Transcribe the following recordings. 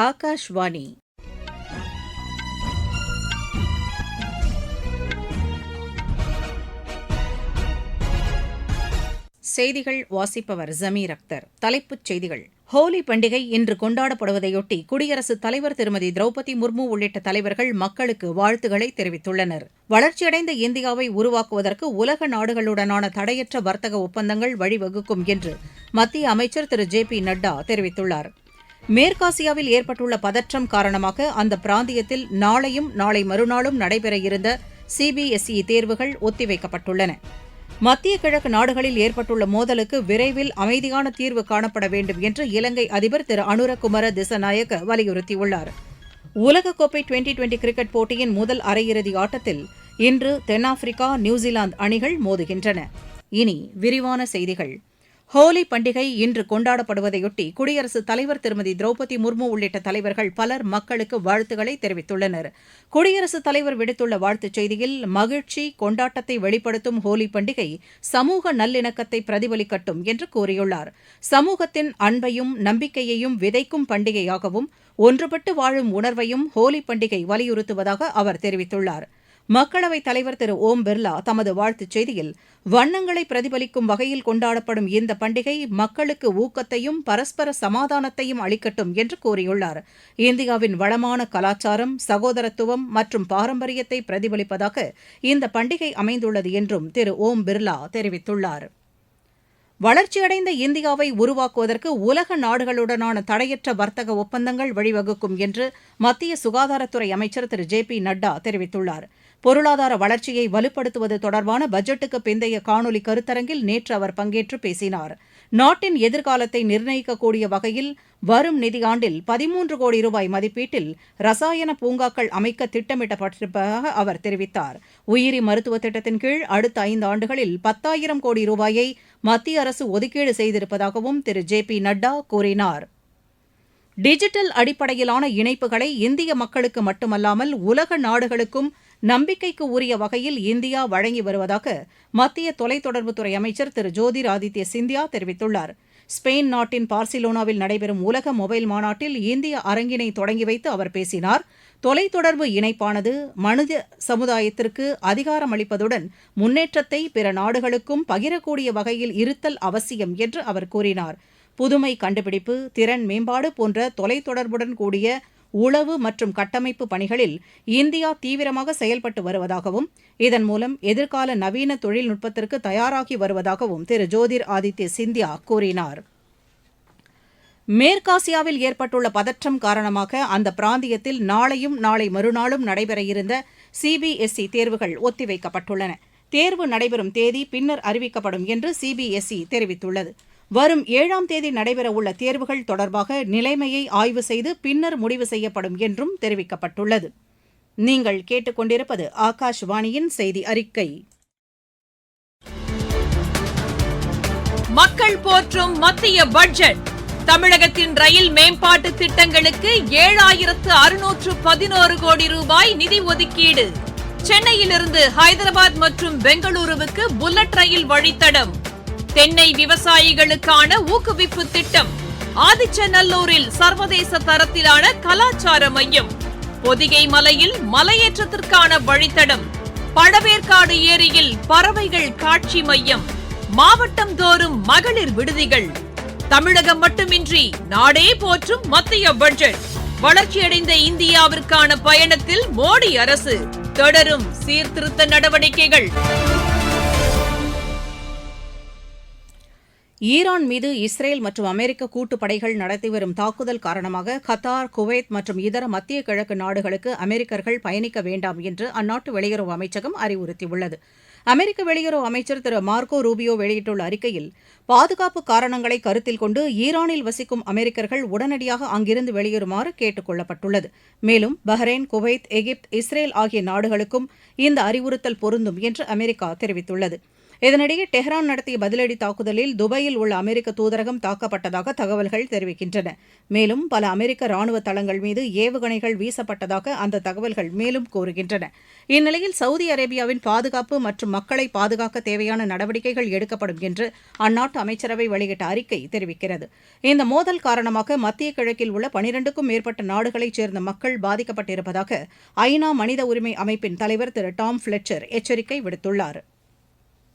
ஆகாஷ்வாணி. செய்திகள் வாசிப்பவர் ஜமீர் அக்தர். தலைப்புச் செய்திகள். ஹோலி பண்டிகை இன்று கொண்டாடப்படுவதையொட்டி குடியரசுத் தலைவர் திருமதி திரௌபதி முர்மு உள்ளிட்ட தலைவர்கள் மக்களுக்கு வாழ்த்துக்களை தெரிவித்துள்ளனர். வளர்ச்சியடைந்த இந்தியாவை உருவாக்குவதற்கு உலக நாடுகளுடனான தடையற்ற வர்த்தக ஒப்பந்தங்கள் வழிவகுக்கும் என்று மத்திய அமைச்சர் திரு ஜே.பி. நட்டா தெரிவித்துள்ளார். மேற்காசியாவில் ஏற்பட்டுள்ள பதற்றம் காரணமாக அந்த பிராந்தியத்தில் நாளையும் நாளை மறுநாளும் நடைபெற இருந்த சிபிஎஸ்இ தேர்வுகள் ஒத்திவைக்கப்பட்டுள்ளன. மத்திய கிழக்கு நாடுகளில் ஏற்பட்டுள்ள மோதலுக்கு விரைவில் அமைதியான தீர்வு காணப்பட வேண்டும் என்று இலங்கை அதிபர் திரு அனுரகுமார திசநாயக்க வலியுறுத்தியுள்ளார். உலகக்கோப்பை டுவெண்டி கிரிக்கெட் போட்டியின் முதல் அரையிறுதி ஆட்டத்தில் இன்று தென்னாப்பிரிக்கா, நியூசிலாந்து அணிகள் மோதுகின்றன. இனி விரிவான செய்திகள். ஹோலி பண்டிகை இன்று கொண்டாடப்படுவதையொட்டி குடியரசுத் தலைவர் திருமதி திரௌபதி முர்மு உள்ளிட்ட தலைவர்கள் பலர் மக்களுக்கு வாழ்த்துக்களை தெரிவித்துள்ளனர். குடியரசுத் தலைவர் விடுத்துள்ள வாழ்த்துச் செய்தியில், மகிழ்ச்சி, கொண்டாட்டத்தை வெளிப்படுத்தும் ஹோலி பண்டிகை சமூக நல்லிணக்கத்தை பிரதிபலிக்கட்டும் என்று கூறியுள்ளார். சமூகத்தின் அன்பையும் நம்பிக்கையையும் விதைக்கும் பண்டிகையாகவும் ஒன்றுபட்டு வாழும் உணர்வையும் ஹோலி பண்டிகை வலியுறுத்துவதாக அவர் தெரிவித்துள்ளார். மக்களவைத் தலைவர் திரு ஓம் பிர்லா தமது வாழ்த்துச் செய்தியில், வண்ணங்களை பிரதிபலிக்கும் வகையில் கொண்டாடப்படும் இந்த பண்டிகை மக்களுக்கு ஊக்கத்தையும் பரஸ்பர சமாதானத்தையும் அளிக்கட்டும் என்று கூறியுள்ளார். இந்தியாவின் வளமான கலாச்சாரம், சகோதரத்துவம் மற்றும் பாரம்பரியத்தை பிரதிபலிப்பதாக இந்த பண்டிகை அமைந்துள்ளது என்றும் திரு ஓம் பிர்லா தெரிவித்துள்ளார். வளர்ச்சியடைந்த இந்தியாவை உருவாக்குவதற்கு உலக நாடுகளுடனான தடையற்ற வர்த்தக ஒப்பந்தங்கள் வழிவகுக்கும் என்று மத்திய சுகாதாரத்துறை அமைச்சர் திரு ஜே.பி. நட்டா தெரிவித்துள்ளார். பொருளாதார வளர்ச்சியை வலுப்படுத்துவது தொடர்பான பட்ஜெட்டுக்கு பிந்தைய காணொலி கருத்தரங்கில் நேற்று அவர் பங்கேற்று பேசினார். நாட்டின் எதிர்காலத்தை நிர்ணயிக்கக்கூடிய வகையில் வரும் நிதியாண்டில் 13 கோடி ரூபாய் மதிப்பீட்டில் ரசாயன பூங்காக்கள் அமைக்க திட்டமிடப்பட்டிருப்பதாக அவர் தெரிவித்தார். உயிரி மருத்துவ திட்டத்தின் கீழ் அடுத்த 5 ஆண்டுகளில் 10,000 கோடி ரூபாயை மத்திய அரசு ஒதுக்கீடு செய்திருப்பதாகவும் திரு ஜே.பி. நட்டா கூறினார். டிஜிட்டல் அடிப்படையிலான இணைப்புகளை இந்திய மக்களுக்கு மட்டுமல்லாமல் உலக நாடுகளுக்கும் நம்பிக்கைக்கு உரிய வகையில் இந்தியா வழங்கி வருவதாக மத்திய தொலைத்தொடர்புத்துறை அமைச்சர் திரு ஜோதிர் ஆதித்ய சிந்தியா தெரிவித்துள்ளார். ஸ்பெயின் நாட்டின் பார்சிலோனாவில் நடைபெறும் உலக மொபைல் மாநாட்டில் இந்திய அரங்கினை தொடங்கி வைத்து அவர் பேசினார். தொலைத்தொடர்பு இணைப்பானது மனித சமுதாயத்திற்கு அதிகாரம் அளிப்பதுடன் முன்னேற்றத்தை பிற நாடுகளுக்கும் பகிரக்கூடிய வகையில் இருத்தல் அவசியம் என்று அவர் கூறினார். புதுமை கண்டுபிடிப்பு, திறன் மேம்பாடு போன்ற தொலைத்தொடர்புடன் கூடிய உளவு மற்றும் கட்டமைப்பு பணிகளில் இந்தியா தீவிரமாக செயல்பட்டு வருவதாகவும் இதன் மூலம் எதிர்கால நவீன தொழில்நுட்பத்திற்கு தயாராகி வருவதாகவும் திரு ஜோதிர் ஆதித்ய சிந்தியா கூறினார். மேற்காசியாவில் ஏற்பட்டுள்ள பதற்றம் காரணமாக அந்த பிராந்தியத்தில் நாளையும் நாளை மறுநாளும் நடைபெற இருந்த சிபிஎஸ்இ தேர்வுகள் ஒத்திவைக்கப்பட்டுள்ளன. தேர்வு நடைபெறும் தேதி பின்னர் அறிவிக்கப்படும் என்று சிபிஎஸ்இ தெரிவித்துள்ளது. வரும் 7ஆம் தேதி நடைபெறவுள்ள தேர்வுகள் தொடர்பாக நிலைமையை ஆய்வு செய்து பின்னர் முடிவு செய்யப்படும் என்றும் தெரிவிக்கப்பட்டுள்ளது. நீங்கள் கேட்டுக்கொண்டிருப்பது ஆகாஷ்வாணியின் செய்தி அறிக்கை. மக்கள் போற்றும் மத்திய பட்ஜெட். தமிழகத்தின் ரயில் மேம்பாட்டு திட்டங்களுக்கு 7,611 கோடி ரூபாய் நிதி ஒதுக்கீடு. சென்னையிலிருந்து ஹைதராபாத் மற்றும் பெங்களூருவுக்கு புல்லட் ரயில் வழித்தடம். தென்னை விவசாயிகளுக்கான ஊக்குவிப்பு திட்டம். ஆதிச்சநல்லூரில் சர்வதேச தரத்திலான கலாச்சார மையம். பொதிகை மலையில் மலையேற்றத்திற்கான வழித்தடம். பழவேற்காடு ஏரியில் பறவைகள் காட்சி மையம். மாவட்டம் தோறும் மகளிர் விடுதிகள். தமிழகம் மட்டுமின்றி நாடே போற்றும் மத்திய பட்ஜெட். வளர்ச்சியடைந்த இந்தியாவிற்கான பயணத்தில் மோடி அரசு. தொடரும் சீர்திருத்த நடவடிக்கைகள். ஈரான் மீது இஸ்ரேல் மற்றும் அமெரிக்க கூட்டுப்படைகள் நடத்தி வரும் தாக்குதல் காரணமாக கத்தார், குவைத் மற்றும் இதர மத்திய கிழக்கு நாடுகளுக்கு அமெரிக்கர்கள் பயணிக்க வேண்டாம் என்று அந்நாட்டு வெளியுறவு அமைச்சகம் அறிவுறுத்தியுள்ளது. அமெரிக்க வெளியுறவு அமைச்சர் திரு மார்க்கோ ரூபியோ வெளியிட்டுள்ள அறிக்கையில், பாதுகாப்பு காரணங்களை கருத்தில் கொண்டு ஈரானில் வசிக்கும் அமெரிக்கர்கள் உடனடியாக அங்கிருந்து வெளியேறுமாறு கேட்டுக் கொள்ளப்பட்டுள்ளது. மேலும் பஹ்ரைன், குவைத், எகிப்து, இஸ்ரேல் ஆகிய நாடுகளுக்கும் இந்த அறிவுறுத்தல் பொருந்தும் என்று அமெரிக்கா தெரிவித்துள்ளது. இதனிடையே டெஹ்ரான் நடத்திய பதிலடி தாக்குதலில் துபாயில் உள்ள அமெரிக்க தூதரகம் தாக்கப்பட்டதாக தகவல்கள் தெரிவிக்கின்றன. மேலும் பல அமெரிக்க ராணுவ தளங்கள் மீது ஏவுகணைகள் வீசப்பட்டதாக அந்த தகவல்கள் மேலும் கூறுகின்றன. இந்நிலையில் சவுதி அரேபியாவின் பாதுகாப்பு மற்றும் மக்களை பாதுகாக்க தேவையான நடவடிக்கைகள் எடுக்கப்படும் என்று அந்நாட்டு அமைச்சரவை வெளியிட்ட அறிக்கை தெரிவிக்கிறது. இந்த மோதல் காரணமாக மத்திய கிழக்கில் உள்ள 12க்கும் மேற்பட்ட நாடுகளைச் சேர்ந்த மக்கள் பாதிக்கப்பட்டிருப்பதாக ஐநா மனித உரிமை அமைப்பின் தலைவர் திரு டாம் ஃபிளெச்சர் எச்சரிக்கை விடுத்துள்ளார்.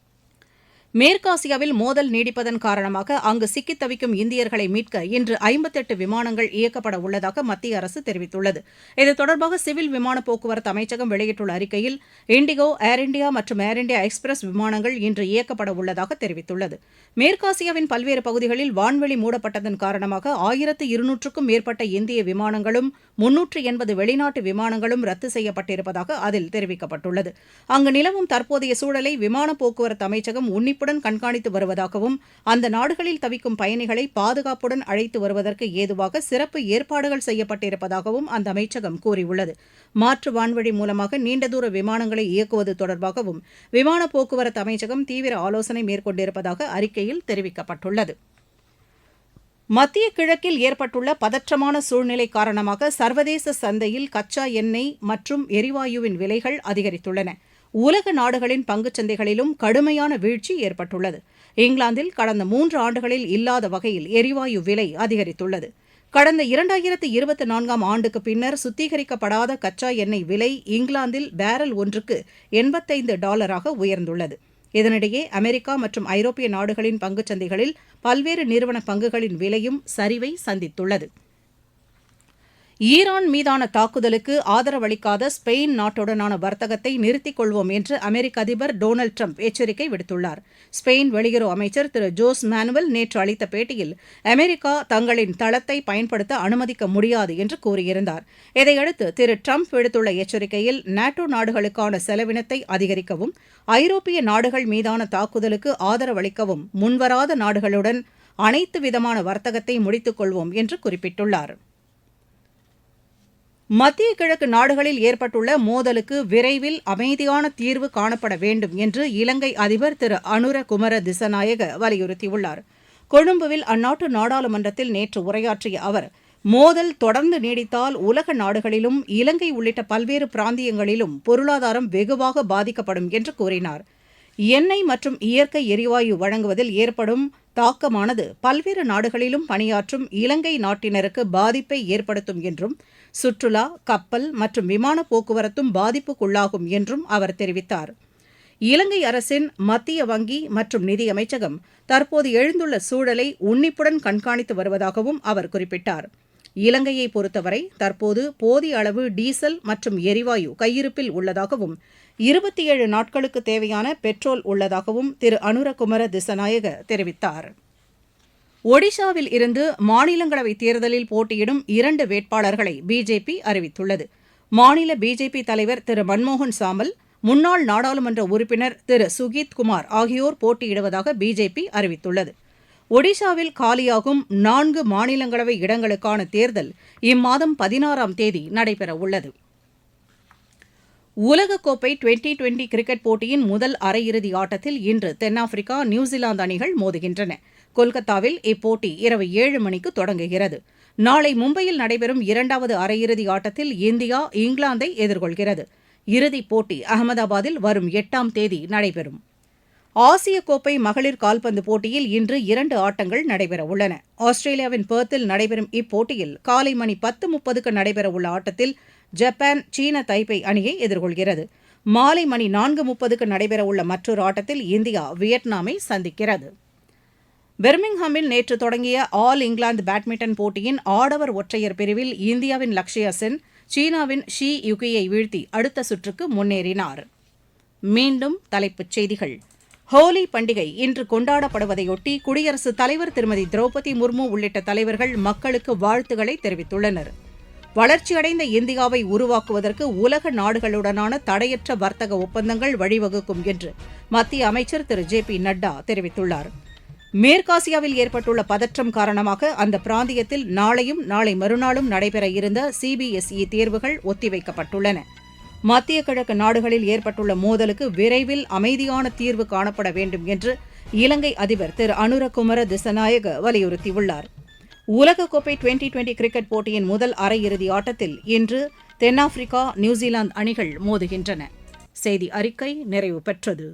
மேற்காசியாவில் மோதல் நீடிப்பதன் காரணமாக அங்கு சிக்கித் தவிக்கும் இந்தியர்களை மீட்க இன்று 58 விமானங்கள் இயக்கப்பட உள்ளதாக மத்திய அரசு தெரிவித்துள்ளது. இது தொடர்பாக சிவில் விமான போக்குவரத்து அமைச்சகம் வெளியிட்டுள்ள அறிக்கையில் இண்டிகோ, ஏர் இண்டியா மற்றும் ஏர் இண்டியா எக்ஸ்பிரஸ் விமானங்கள் இன்று இயக்கப்பட உள்ளதாக தெரிவித்துள்ளது. மேற்காசியாவின் பல்வேறு பகுதிகளில் வான்வெளி மூடப்பட்டதன் காரணமாக 1200க்கும் மேற்பட்ட இந்திய விமானங்களும் 380 வெளிநாட்டு விமானங்களும் ரத்து செய்யப்பட்டிருப்பதாக அதில் தெரிவிக்கப்பட்டுள்ளது. அங்கு நிலவும் தற்போதைய சூழலை விமான போக்குவரத்து அமைச்சகம் உன்னிப்புடன் கண்காணித்து வருவதாகவும் அந்த நாடுகளில் தவிக்கும் பயணிகளை பாதுகாப்புடன் அழைத்து வருவதற்கு ஏதுவாக சிறப்பு ஏற்பாடுகள் செய்யப்பட்டிருப்பதாகவும் அந்த அமைச்சகம் கூறியுள்ளது. மாற்று வான்வழி மூலமாக நீண்ட தூர விமானங்களை இயக்குவது தொடர்பாகவும் விமான போக்குவரத்து அமைச்சகம் தீவிர ஆலோசனை மேற்கொண்டிருப்பதாக அறிக்கையில் தெரிவிக்கப்பட்டுள்ளது. மத்திய கிழக்கில் ஏற்பட்டுள்ள பதற்றமான சூழ்நிலை காரணமாக சர்வதேச சந்தையில் கச்சா எண்ணெய் மற்றும் எரிவாயுவின் விலைகள் அதிகரித்துள்ளன. உலக நாடுகளின் பங்குச் சந்தைகளிலும் கடுமையான வீழ்ச்சி ஏற்பட்டுள்ளது. இங்கிலாந்தில் கடந்த 3 ஆண்டுகளில் இல்லாத வகையில் எரிவாயு விலை அதிகரித்துள்ளது. கடந்த 2024ஆம் ஆண்டுக்கு பின்னர் சுத்திகரிக்கப்படாத கச்சா எண்ணெய் விலை இங்கிலாந்தில் பேரல் ஒன்றுக்கு $85 உயர்ந்துள்ளது. இதனிடையே அமெரிக்கா மற்றும் ஐரோப்பிய நாடுகளின் பங்குச் சந்தைகளில் பல்வேறு நிறுவன பங்குகளின் விலையும் சரிவை சந்தித்துள்ளது. ஈரான் மீதான தாக்குதலுக்கு ஆதரவளிக்காத ஸ்பெயின் நாட்டுடனான வர்த்தகத்தை நிறுத்திக் கொள்வோம் என்று அமெரிக்க அதிபர் டொனால்டு டிரம்ப் எச்சரிக்கை விடுத்துள்ளார். ஸ்பெயின் வெளியுறவு அமைச்சர் திரு ஜோஸ் மானுவல் நேற்று அளித்த பேட்டியில் அமெரிக்கா தங்களின் தளத்தை பயன்படுத்த அனுமதிக்க முடியாது என்று கூறியிருந்தார். இதையடுத்து திரு டிரம்ப் விடுத்துள்ள எச்சரிக்கையில் நாட்டோ நாடுகளுக்கான செலவினத்தை அதிகரிக்கவும் ஐரோப்பிய நாடுகள் மீதான தாக்குதலுக்கு ஆதரவளிக்கவும் முன்வராத நாடுகளுடன் அனைத்து விதமான வர்த்தகத்தை முடித்துக் கொள்வோம் என்று குறிப்பிட்டுள்ளார். மத்திய கிழக்கு நாடுகளில் ஏற்பட்டுள்ள மோதலுக்கு விரைவில் அமைதியான தீர்வு காணப்பட வேண்டும் என்று இலங்கை அதிபர் திரு அனுர குமர திசநாயக வலியுறுத்தியுள்ளார். கொழும்புவில் அந்நாட்டு நாடாளுமன்றத்தில் நேற்று உரையாற்றிய அவர், மோதல் தொடர்ந்து நீடித்தால் உலக நாடுகளிலும் இலங்கை உள்ளிட்ட பல்வேறு பிராந்தியங்களிலும் பொருளாதாரம் வெகுவாக பாதிக்கப்படும் என்று கூறினார். எண்ணெய் மற்றும் இயற்கை எரிவாயு வழங்குவதில் ஏற்படும் தாக்கமானது பல்வேறு நாடுகளிலும் பணியாற்றும் இலங்கை நாட்டினருக்கு பாதிப்பை ஏற்படுத்தும் என்றும் சுற்றுலா, கப்பல் மற்றும் விமான போக்குவரத்தும் பாதிப்புக்குள்ளாகும் என்றும் அவர் தெரிவித்தார். இலங்கை அரசின் மத்திய வங்கி மற்றும் நிதி அமைச்சகம் தற்போது எழுந்துள்ள சூழலை உன்னிப்புடன் கண்காணித்து வருவதாகவும் அவர் குறிப்பிட்டார். இலங்கையை பொறுத்தவரை தற்போது போதிய அளவு டீசல் மற்றும் எரிவாயு கையிருப்பில் உள்ளதாகவும் 27 நாட்களுக்கு தேவையான பெட்ரோல் உள்ளதாகவும் திரு அனுரகுமர திசநாயக தெரிவித்தார். ஒடிஷாவில் இருந்து மாநிலங்களவைத் தேர்தலில் போட்டியிடும் 2 வேட்பாளர்களை பிஜேபி அறிவித்துள்ளது. மாநில பிஜேபி தலைவர் திரு மன்மோகன் சாமல், முன்னாள் நாடாளுமன்ற உறுப்பினர் திரு சுகீத் குமார் ஆகியோர் போட்டியிடுவதாக பிஜேபி அறிவித்துள்ளது. ஒடிஷாவில் காலியாகும் 4 மாநிலங்களவை இடங்களுக்கான தேர்தல் இம்மாதம் 16ஆம் தேதி நடைபெறவுள்ளது. உலகக்கோப்பை டுவெண்டி கிரிக்கெட் போட்டியின் முதல் அரையிறுதி ஆட்டத்தில் இன்று தென்னாப்பிரிக்கா, நியூசிலாந்து அணிகள் மோதுகின்றன. கொல்கத்தாவில் இப்போட்டி இரவு 7 மணிக்கு தொடங்குகிறது. நாளை மும்பையில் நடைபெறும் 2வது அரையிறுதி ஆட்டத்தில் இந்தியா இங்கிலாந்தை எதிர்கொள்கிறது. இறுதிப் போட்டி அகமதாபாத்தில் வரும் 8ஆம் தேதி நடைபெறும். ஆசிய கோப்பை மகளிர் கால்பந்து போட்டியில் இன்று 2 ஆட்டங்கள் நடைபெறவுள்ளன. ஆஸ்திரேலியாவின் பெர்த்தில் நடைபெறும் இப்போட்டியில் காலை மணி 10:30க்கு நடைபெறவுள்ள ஆட்டத்தில் ஜப்பான் சீன தைப்பை அணியை எதிர்கொள்கிறது. மாலை மணி 4:30க்கு நடைபெறவுள்ள மற்றொரு ஆட்டத்தில் இந்தியா வியட்நாமை சந்திக்கிறது. பெர்மிங்ஹாமில் நேற்று தொடங்கிய ஆல் இங்கிலாந்து பேட்மிண்டன் போட்டியின் ஆடவர் ஒற்றையர் பிரிவில் இந்தியாவின் லக்ஷயா சென் சீனாவின் ஷி யுகியை வீழ்த்தி அடுத்த சுற்றுக்கு முன்னேறினார். மீண்டும் தலைப்புச் செய்திகள். ஹோலி பண்டிகை இன்று கொண்டாடப்படுவதையொட்டி குடியரசுத் தலைவர் திருமதி திரௌபதி முர்மு உள்ளிட்ட தலைவர்கள் மக்களுக்கு வாழ்த்துக்களை தெரிவித்துள்ளனர். வளர்ச்சியடைந்த இந்தியாவை உருவாக்குவதற்கு உலக நாடுகளுடனான தடையற்ற வர்த்தக ஒப்பந்தங்கள் வழிவகுக்கும் என்று மத்திய அமைச்சர் திரு ஜே.பி. நட்டா தெரிவித்துள்ளார். மேற்காசியாவில் ஏற்பட்டுள்ள பதற்றம் காரணமாக அந்த பிராந்தியத்தில் நாளையும் நாளை மறுநாளும் நடைபெற இருந்த சிபிஎஸ்இ தேர்வுகள் ஒத்திவைக்கப்பட்டுள்ளன. மத்திய கிழக்கு நாடுகளில் ஏற்பட்டுள்ள மோதலுக்கு விரைவில் அமைதியான தீர்வு காணப்பட வேண்டும் என்று இலங்கை அதிபர் திரு அனுரகுமார திசநாயக வலியுறுத்தியுள்ளார். உலகக்கோப்பை டுவெண்டி கிரிக்கெட் போட்டியின் முதல் அரையிறுதி ஆட்டத்தில் இன்று தென்னாப்பிரிக்கா நியூசிலாந்து அணிகள் மோதுகின்றன. செய்தி அறிக்கை நிறைவு பெற்றது.